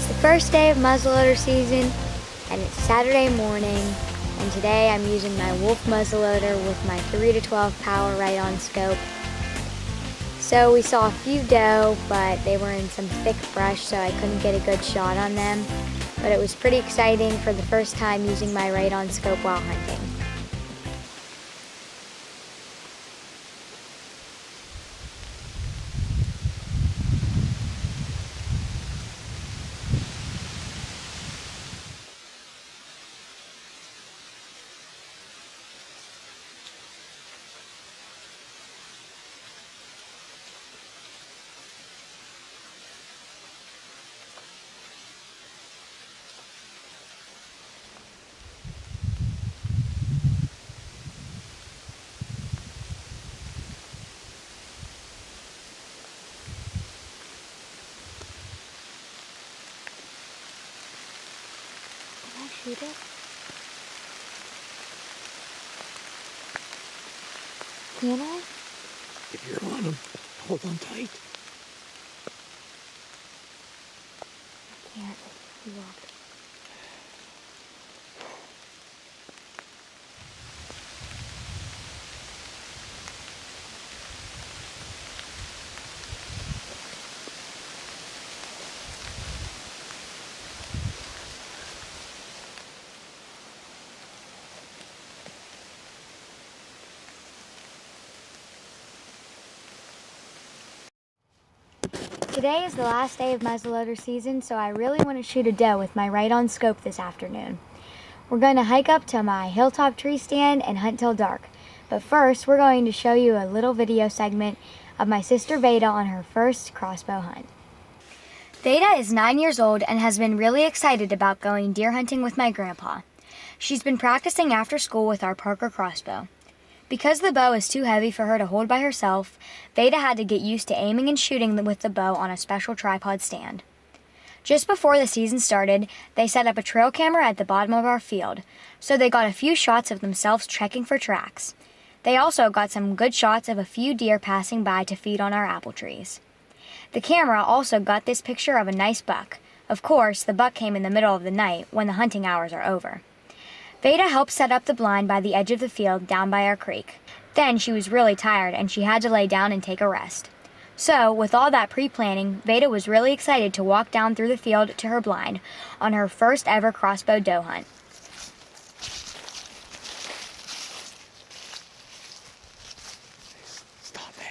It's the first day of muzzleloader season, and it's Saturday morning, and today I'm using my Wolf muzzleloader with my 3 to 12 power Riton scope. So we saw a few doe, but they were in some thick brush, so I couldn't get a good shot on them. But it was pretty exciting for the first time using my Riton scope while hunting. Can I shoot it? Can I? If you're on them, hold on tight. I can't. You walked. Today is the last day of muzzleloader season, so I really want to shoot a doe with my Riton scope this afternoon. We're going to hike up to my hilltop tree stand and hunt till dark. But first, we're going to show you a little video segment of my sister Veda on her first crossbow hunt. Veda is 9 years old and has been really excited about going deer hunting with my grandpa. She's been practicing after school with our Parker crossbow. Because the bow is too heavy for her to hold by herself, Veda had to get used to aiming and shooting with the bow on a special tripod stand. Just before the season started, they set up a trail camera at the bottom of our field, so they got a few shots of themselves trekking for tracks. They also got some good shots of a few deer passing by to feed on our apple trees. The camera also got this picture of a nice buck. Of course, the buck came in the middle of the night when the hunting hours are over. Veda helped set up the blind by the edge of the field down by our creek. Then she was really tired and she had to lay down and take a rest. So, with all that pre-planning, Veda was really excited to walk down through the field to her blind on her first ever crossbow doe hunt. Stop it.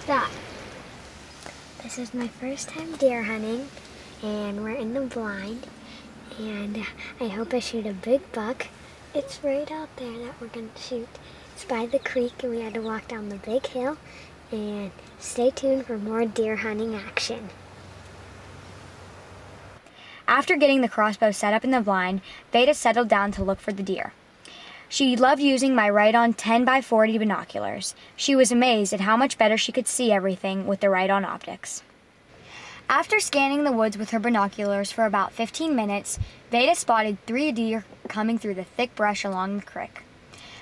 Stop. This is my first time deer hunting, and we're in the blind, and I hope I shoot a big buck. It's right out there that we're going to shoot. It's by the creek, and we had to walk down the big hill, and stay tuned for more deer hunting action. After getting the crossbow set up in the blind, Veda settled down to look for the deer. She loved using my Riton 10x40 binoculars. She was amazed at how much better she could see everything with the Riton optics. After scanning the woods with her binoculars for about 15 minutes, Veda spotted 3 deer coming through the thick brush along the creek.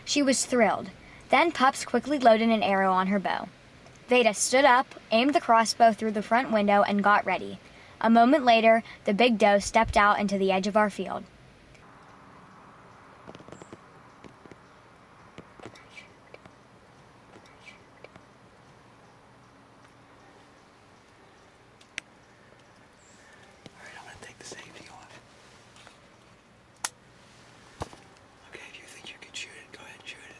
She was thrilled. Then Pups quickly loaded an arrow on her bow. Veda stood up, aimed the crossbow through the front window, and got ready. A moment later, the big doe stepped out into the edge of our field. Safety off. Okay, if you think you can shoot it, go ahead and shoot it.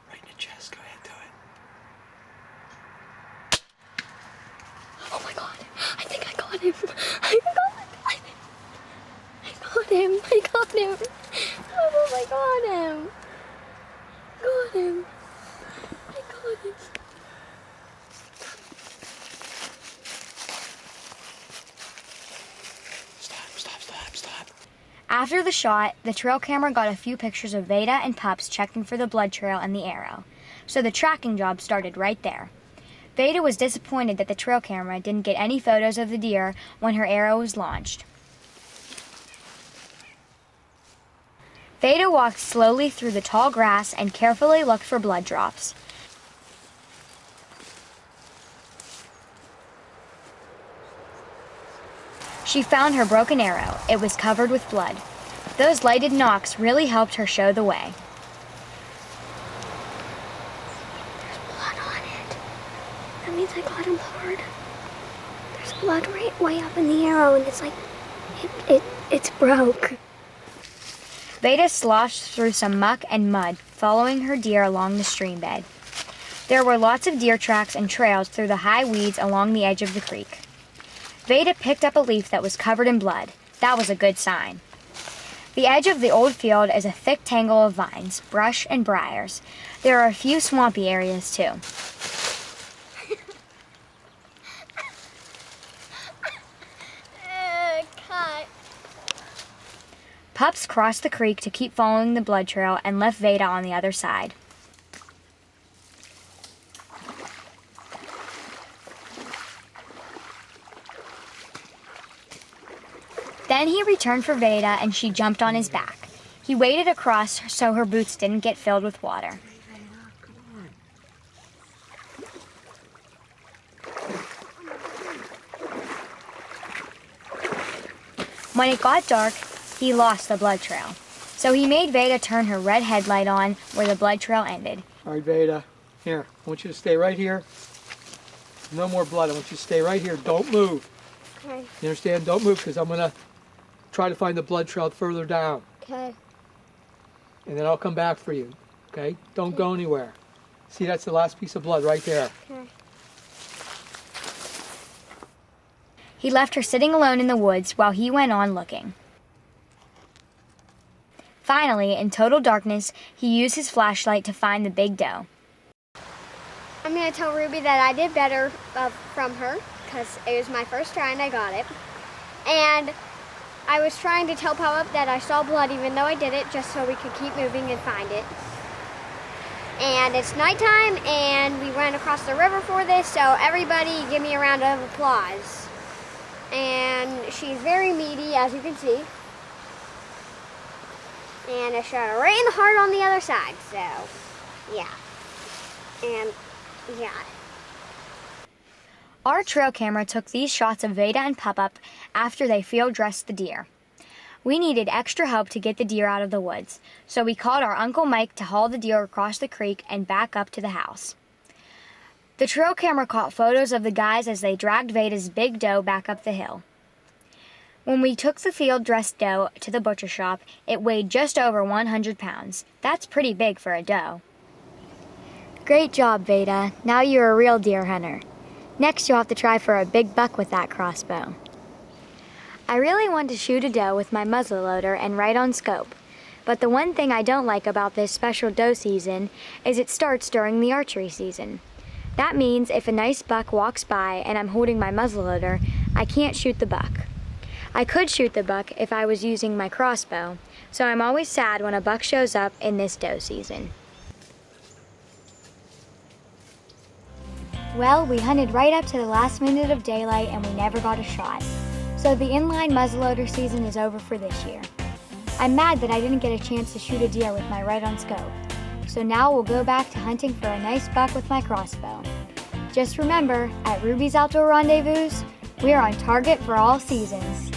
Right in the chest, go ahead, do it. Oh my god, I think I got him. I got him. I got him. Oh, I got him. Got him. I got Stop. After the shot, the trail camera got a few pictures of Veda and Pups checking for the blood trail and the arrow. So the tracking job started right there. Veda was disappointed that the trail camera didn't get any photos of the deer when her arrow was launched. Veda walked slowly through the tall grass and carefully looked for blood drops. She found her broken arrow. It was covered with blood. Those lighted knocks really helped her show the way. There's blood on it. That means I got him hard. There's blood right way up in the arrow, and it's like, it's broke. Veda sloshed through some muck and mud, following her deer along the stream bed. There were lots of deer tracks and trails through the high weeds along the edge of the creek. Veda picked up a leaf that was covered in blood. That was a good sign. The edge of the old field is a thick tangle of vines, brush, and briars. There are a few swampy areas, too. Cut. Pups crossed the creek to keep following the blood trail and left Veda on the other side. Then he returned for Veda and she jumped on his back. He waded across so her boots didn't get filled with water. When it got dark, he lost the blood trail. So he made Veda turn her red headlight on where the blood trail ended. All right, Veda. Here, I want you to stay right here. No more blood. I want you to stay right here. Don't move. Okay. You understand? Don't move, because I'm going to try to find the blood trail further down. Okay. And then I'll come back for you. Okay? Don't go anywhere. See, that's the last piece of blood right there. Okay. He left her sitting alone in the woods while he went on looking. Finally, in total darkness, he used his flashlight to find the big doe. I'm going to tell Ruby that I did better from her, because it was my first try and I got it. And I was trying to tell Pop that I saw blood even though I did it, just so we could keep moving and find it. And it's nighttime and we went across the river for this, so everybody give me a round of applause. And she's very meaty, as you can see. And I shot her right in the heart on the other side, so yeah. And yeah. Our trail camera took these shots of Veda and Pup after they field dressed the deer. We needed extra help to get the deer out of the woods, so we called our Uncle Mike to haul the deer across the creek and back up to the house. The trail camera caught photos of the guys as they dragged Veda's big doe back up the hill. When we took the field-dressed doe to the butcher shop, it weighed just over 100 pounds. That's pretty big for a doe. Great job, Veda. Now you're a real deer hunter. Next, you'll have to try for a big buck with that crossbow. I really want to shoot a doe with my muzzleloader and right on scope, but the one thing I don't like about this special doe season is it starts during the archery season. That means if a nice buck walks by and I'm holding my muzzleloader, I can't shoot the buck. I could shoot the buck if I was using my crossbow, so I'm always sad when a buck shows up in this doe season. Well, we hunted right up to the last minute of daylight and we never got a shot. So the inline muzzleloader season is over for this year. I'm mad that I didn't get a chance to shoot a deer with my right on scope. So now we'll go back to hunting for a nice buck with my crossbow. Just remember, at Ruby's Outdoor Rendezvous, we are on target for all seasons.